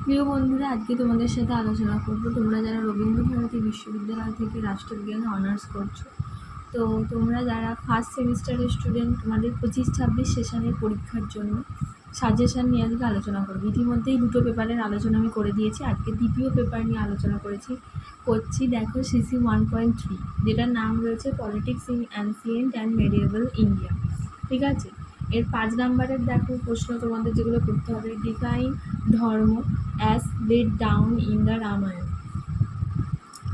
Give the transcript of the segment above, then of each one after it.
প্রিয় বন্ধুরা, আজকে তোমাদের সাথে আলোচনা করব তোমরা যারা রবীন্দ্রভারতী বিশ্ববিদ্যালয় থেকে রাষ্ট্রবিজ্ঞানে অনার্স করছো। তো তোমরা যারা ফার্স্ট সেমিস্টারের স্টুডেন্ট, তোমাদের 25-26 সেশনের পরীক্ষার জন্য সাজেশান নিয়ে আজকে আলোচনা করবো। ইতিমধ্যেই দুটো পেপারের আলোচনা আমি করে দিয়েছি, আজকে দ্বিতীয় পেপার নিয়ে আলোচনা করছি। দেখো সিসি 1.3, যেটার নাম রয়েছে politics in ancient and মেডিয়েভাল India. ঠিক আছে, এর 5 নাম্বারের দেখো প্রশ্ন তোমাদের যেগুলো করতে হবে। ডিফাইন ধর্ম as laid down in the Ramayana.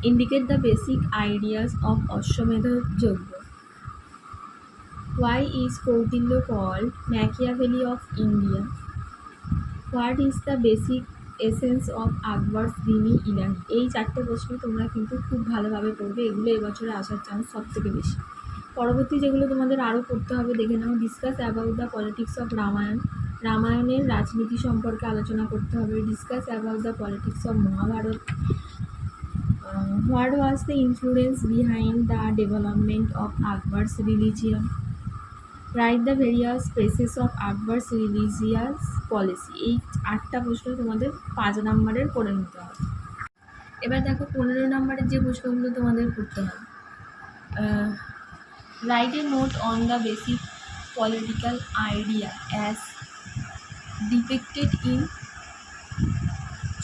Indicate the basic ideas of Ashwamedha Yajna. Why is Kautilya called Machiavelli of India? What is the basic essence of Akbar's Dini Ilahi? এই 4টে প্রশ্ন তোমরা কিন্তু খুব ভালোভাবে পড়বে, এগুলো এবছরে আসার চান্স সব থেকে বেশি। পরবর্তী যেগুলো তোমাদের আরও পড়তে হবে দেখে নাও। Discuss about the politics of Ramayana, রামায়ণের রাজনীতি সম্পর্কে আলোচনা করতে হবে। Discuss about the politics of Mahabharata, what was the influence behind the development of Akbar's religion, write the various phases of Akbar's religious policy. এই 8টা প্রশ্ন তোমাদের 5 নাম্বারের করে নিতে হবে। এবার দেখো 15 নাম্বারের যে প্রশ্নগুলো তোমাদের করতে হবে। Write a note on the basic political idea as depicted in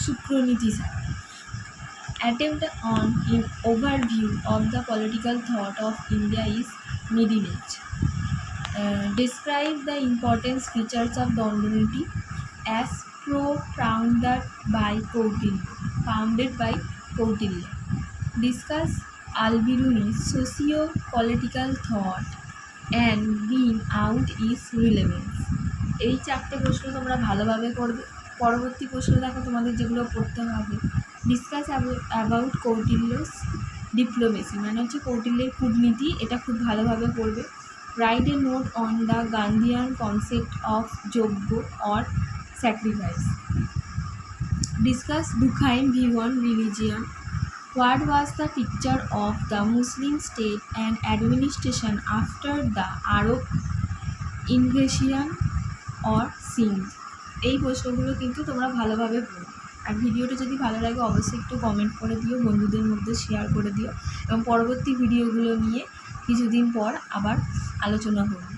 Shukraniti. Attempt on an overview of the political thought of India is Middle Age. Describe the important features of Dandaniti as propounded by Kautilya. Discuss Al-Biruni's socio-political thought and bring out its relevance. এই 4টে প্রশ্ন তোমরা ভালোভাবে করবে। পরবর্তী প্রশ্ন দেখো তোমাদের যেগুলো পড়তে হবে। ডিসকাস অ্যাবাউট কৌটিল্যস ডিপ্লোমেসি, মানে হচ্ছে কৌটিল্যের কূটনীতি, এটা খুব ভালোভাবে পড়বে। Write a note on the Gandhian concept of yajna or sacrifice. Discuss Durkheim view on religion. What was the picture of the Muslim state and administration after the Arab invasion or Sindh? এই প্রশ্নগুলো কিন্তু তোমরা ভালোভাবে পড়ো। আর ভিডিওটা যদি ভালো লাগে অবশ্যই একটু কমেন্ট করে দিও, বন্ধুদের মধ্যে শেয়ার করে দিও, এবং পরবর্তী ভিডিওগুলো নিয়ে কিছুদিন পর আবার আলোচনা করব।